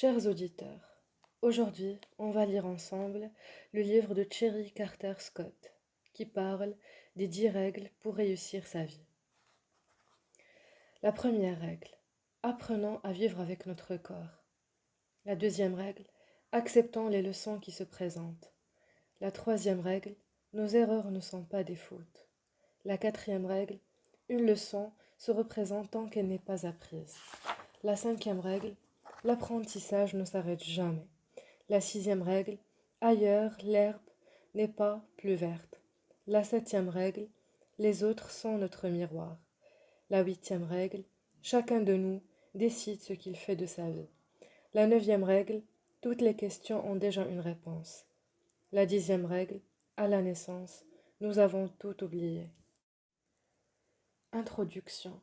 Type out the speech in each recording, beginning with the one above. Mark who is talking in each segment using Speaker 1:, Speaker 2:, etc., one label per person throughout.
Speaker 1: Chers auditeurs, aujourd'hui, on va lire ensemble le livre de Cherry Carter Scott qui parle des 10 règles pour réussir sa vie. La première règle, apprenons à vivre avec notre corps. La deuxième règle, acceptons les leçons qui se présentent. La troisième règle, nos erreurs ne sont pas des fautes. La quatrième règle, une leçon se représente tant qu'elle n'est pas apprise. La cinquième règle, l'apprentissage ne s'arrête jamais. La sixième règle, ailleurs l'herbe n'est pas plus verte. La septième règle, les autres sont notre miroir. La huitième règle, chacun de nous décide ce qu'il fait de sa vie. La neuvième règle, toutes les questions ont déjà une réponse. La dixième règle, à la naissance, nous avons tout oublié. Introduction.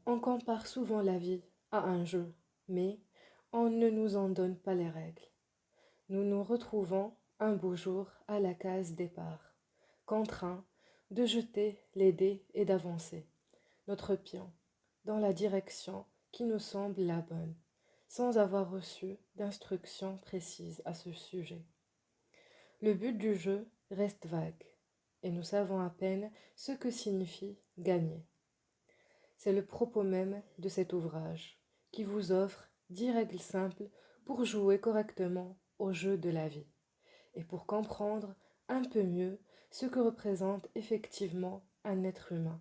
Speaker 1: On compare souvent la vie à un jeu, mais on ne nous en donne pas les règles. Nous nous retrouvons un beau jour à la case départ, contraints de jeter les dés et d'avancer notre pion dans la direction qui nous semble la bonne, sans avoir reçu d'instructions précises à ce sujet. Le but du jeu reste vague, et nous savons à peine ce que signifie gagner. C'est le propos même de cet ouvrage, qui vous offre 10 règles simples pour jouer correctement au jeu de la vie, et pour comprendre un peu mieux ce que représente effectivement un être humain.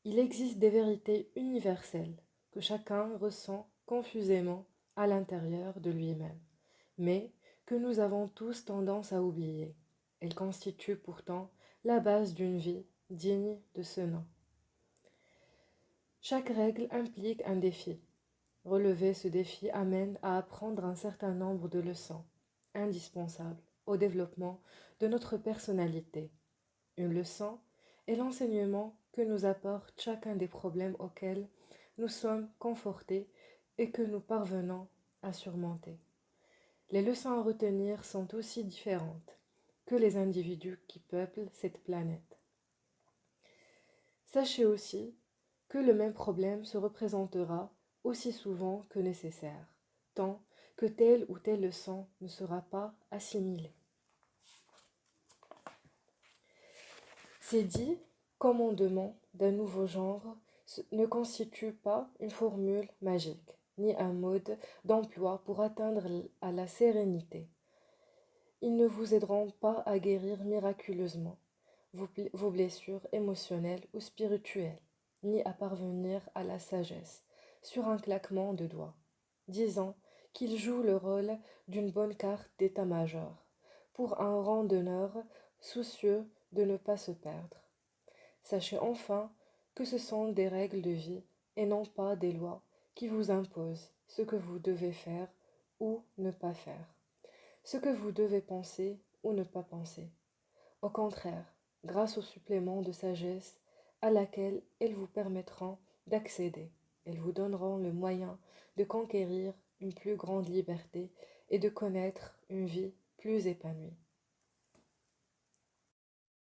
Speaker 1: Il existe des vérités universelles que chacun ressent confusément à l'intérieur de lui-même, mais que nous avons tous tendance à oublier. Elles constituent pourtant la base d'une vie digne de ce nom. Chaque règle implique un défi. Relever ce défi amène à apprendre un certain nombre de leçons, indispensables au développement de notre personnalité. Une leçon est l'enseignement que nous apporte chacun des problèmes auxquels nous sommes confortés et que nous parvenons à surmonter. Les leçons à retenir sont aussi différentes que les individus qui peuplent cette planète. Sachez aussi que le même problème se représentera aussi souvent que nécessaire, tant que telle ou telle leçon ne sera pas assimilée. Ces 10 commandements d'un nouveau genre ne constituent pas une formule magique, ni un mode d'emploi pour atteindre à la sérénité. Ils ne vous aideront pas à guérir miraculeusement vos blessures émotionnelles ou spirituelles, ni à parvenir à la sagesse sur un claquement de doigts. Disons qu'ils jouent le rôle d'une bonne carte d'état-major pour un randonneur soucieux de ne pas se perdre. Sachez enfin que ce sont des règles de vie et non pas des lois qui vous imposent ce que vous devez faire ou ne pas faire, ce que vous devez penser ou ne pas penser. Au contraire, grâce au supplément de sagesse à laquelle elles vous permettront d'accéder, elles vous donneront le moyen de conquérir une plus grande liberté et de connaître une vie plus épanouie.